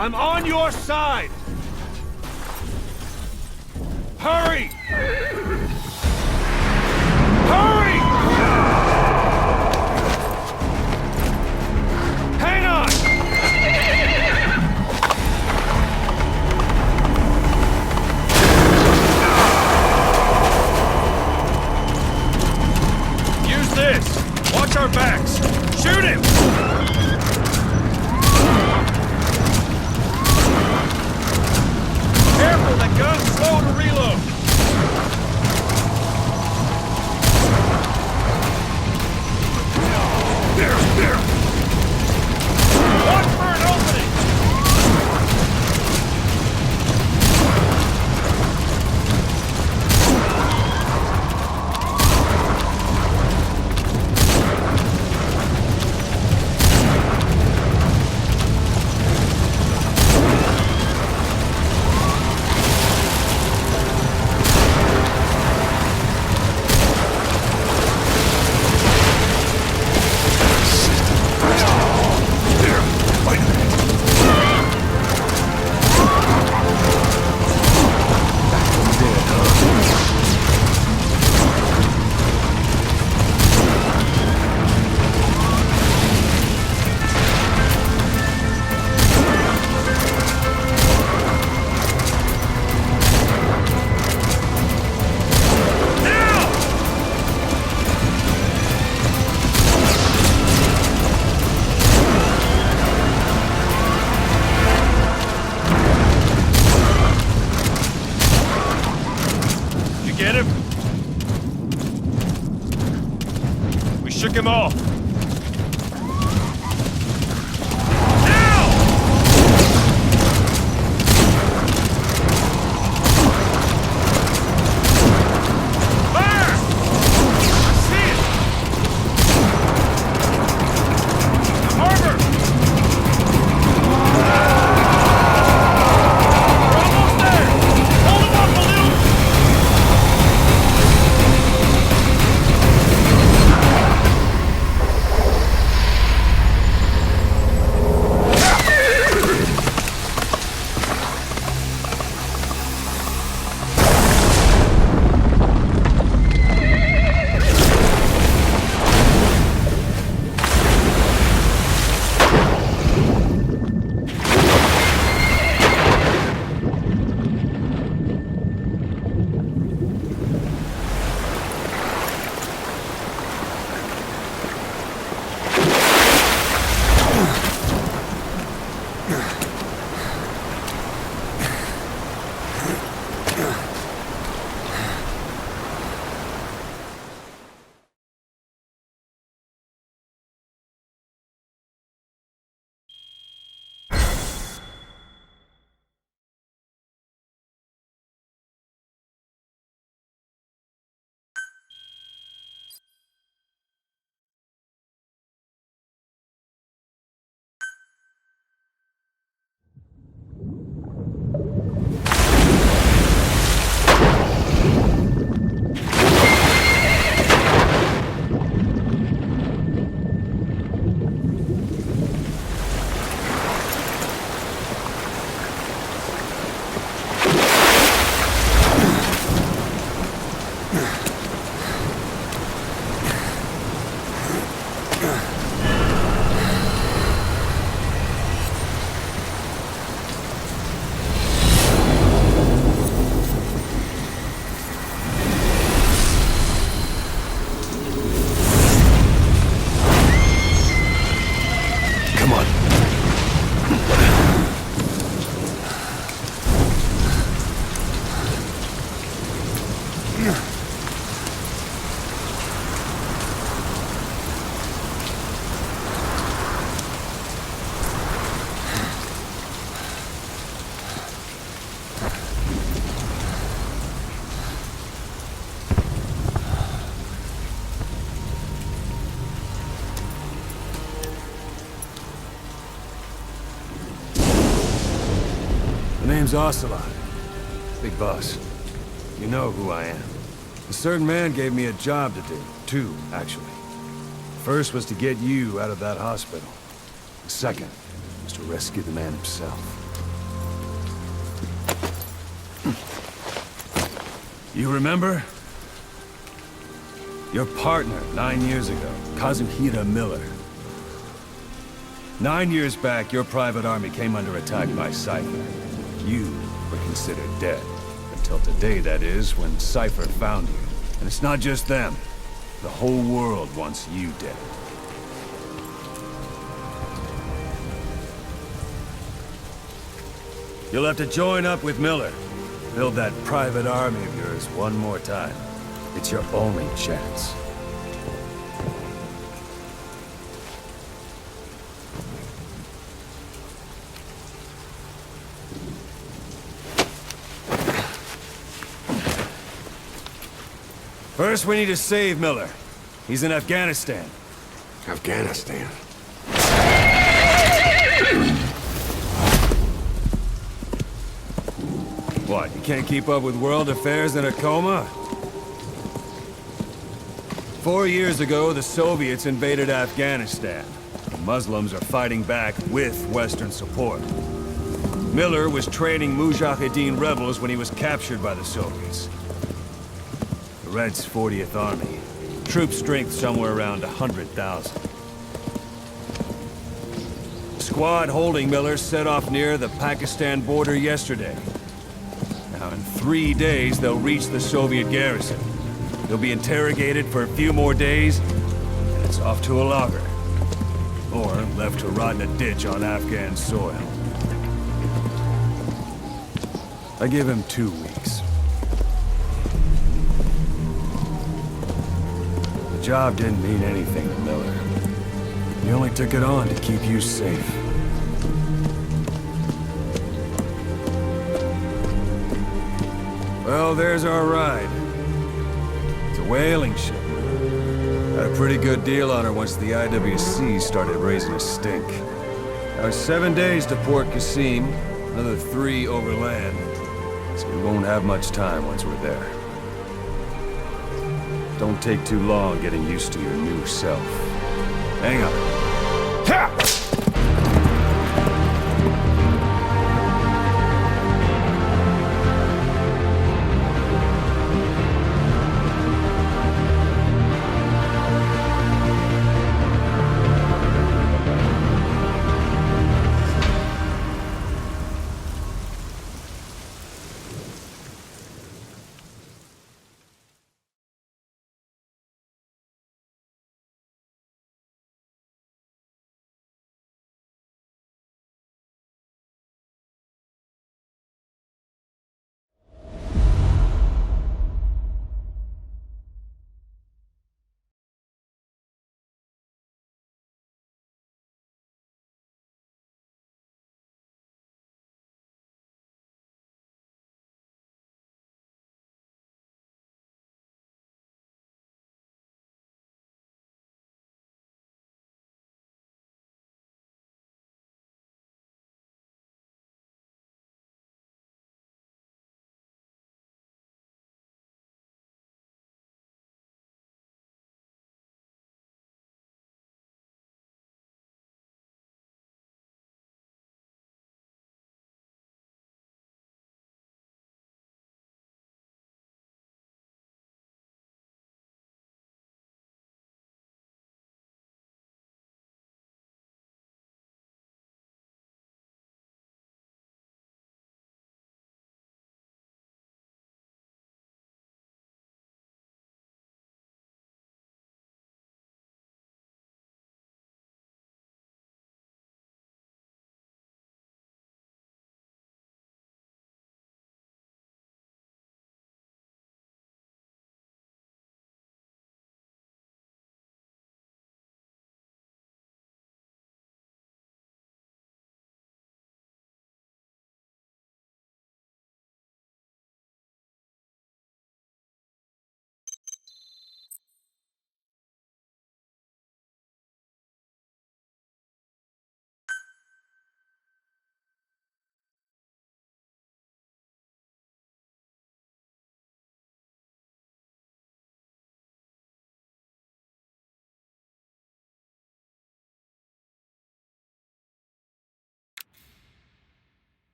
I'm on your side! Hurry! Hurry! Hang on! Use this! Watch our backs! Shoot him! Careful, that gun's slow to reload! There! Watch for an opening! Get him? We shook him off. name's Ocelot. Big boss. You know who I am. A certain man gave me a job to do. Two, actually. First was to get you out of that hospital. The second was to rescue the man himself. You remember? Your partner, 9 years ago, Kazuhira Miller. 9 years back, your private army came under attack by Cypher. You were considered dead. Until today, that is, when Cypher found you. And it's not just them. The whole world wants you dead. You'll have to join up with Miller. Build that private army of yours one more time. It's your only chance. First, we need to save Miller. He's in Afghanistan. Afghanistan? What, you can't keep up with world affairs in a coma? 4 years ago, the Soviets invaded Afghanistan. The Muslims are fighting back with Western support. Miller was training Mujahideen rebels when he was captured by the Soviets. The Reds' 40th Army. Troop strength somewhere around 100,000. The squad holding Miller set off near the Pakistan border yesterday. Now, in 3 days, they'll reach the Soviet garrison. They'll be interrogated for a few more days, and it's off to a lager. Or left to rot in a ditch on Afghan soil. I give him 2 weeks. The job didn't mean anything to Miller. He only took it on to keep you safe. Well, there's our ride. It's a whaling ship. Had a pretty good deal on her once the IWC started raising a stink. Now it's 7 days to Port Qasim, another 3 overland. So we won't have much time once we're there. Don't take too long getting used to your new self. Hang on. Ha!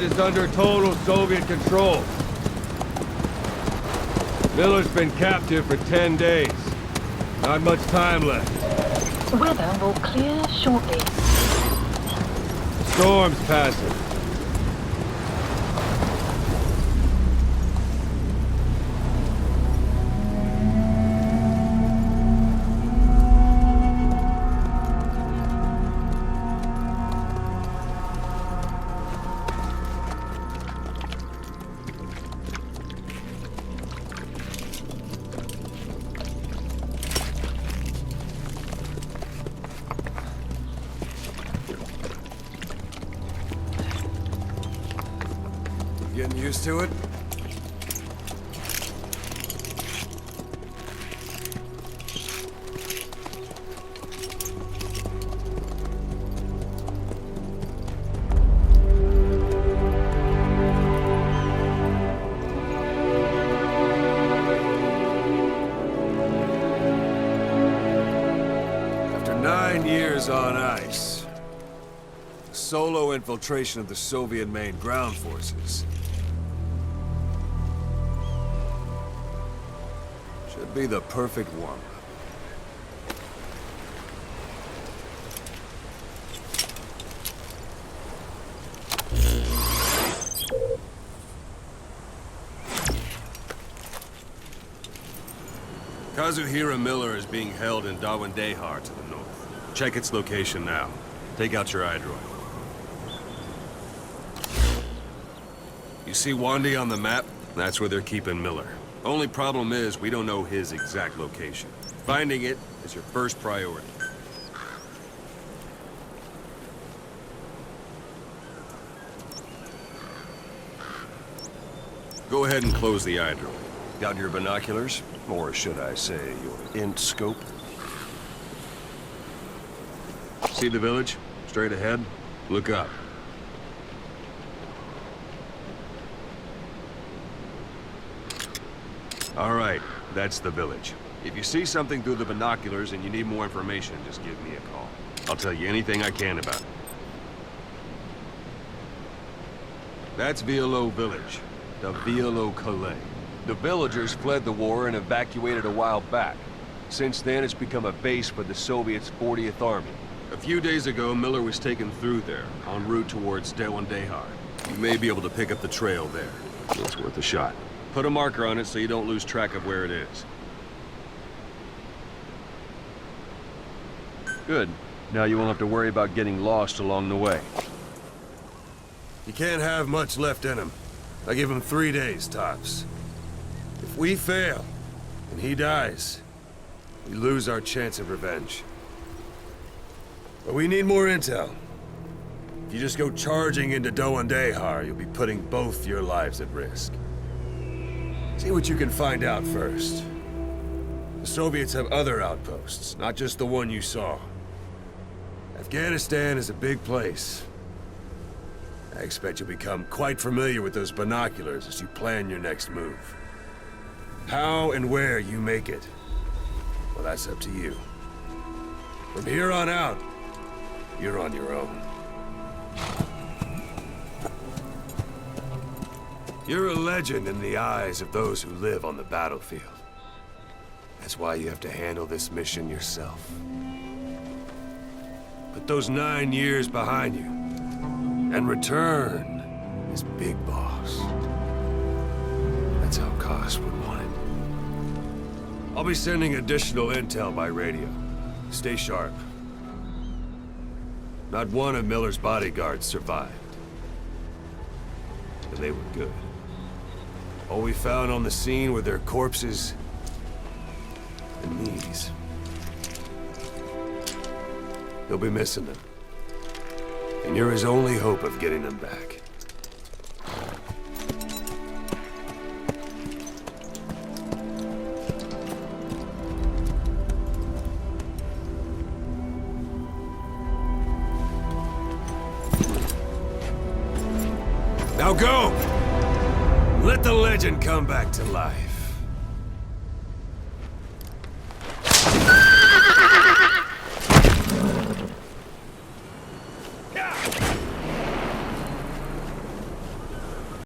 is under total Soviet control. Miller's been captive for 10 days. Not much time left. Weather will clear shortly. Storm's passing. Getting used to it? After 9 years on ice, solo infiltration of the Soviet main ground forces should be the perfect warm-up. Kazuhira Miller is being held in Dawandehar to the north. Check its location now. Take out your iDroid. You see Wandi on the map? That's where they're keeping Miller. Only problem is, we don't know his exact location. Finding it is your first priority. Go ahead and close the iDroid. Got your binoculars? Or should I say, your int scope? See the village? Straight ahead? Look up. All right, that's the village. If you see something through the binoculars and you need more information, just give me a call. I'll tell you anything I can about it. That's Violo Village, the Violo Calais. The villagers fled the war and evacuated a while back. Since then, it's become a base for the Soviets' 40th Army. A few days ago, Miller was taken through there, en route towards Dawandehar. You may be able to pick up the trail there. It's worth a shot. Put a marker on it so you don't lose track of where it is. Good. Now you won't have to worry about getting lost along the way. You can't have much left in him. I give him 3 days, tops. If we fail, and he dies, we lose our chance of revenge. But we need more intel. If you just go charging into Dawandehar, you'll be putting both your lives at risk. See what you can find out first. The Soviets have other outposts, not just the one you saw. Afghanistan is a big place. I expect you'll become quite familiar with those binoculars as you plan your next move. How and where you make it, well, that's up to you. From here on out, you're on your own. You're a legend in the eyes of those who live on the battlefield. That's why you have to handle this mission yourself. Put those 9 years behind you, and return as Big Boss. That's how Koss would want it. I'll be sending additional intel by radio. Stay sharp. Not one of Miller's bodyguards survived. And they were good. All we found on the scene were their corpses and knees. You'll be missing them. And you're his only hope of getting them back. Now go! Let the legend come back to life.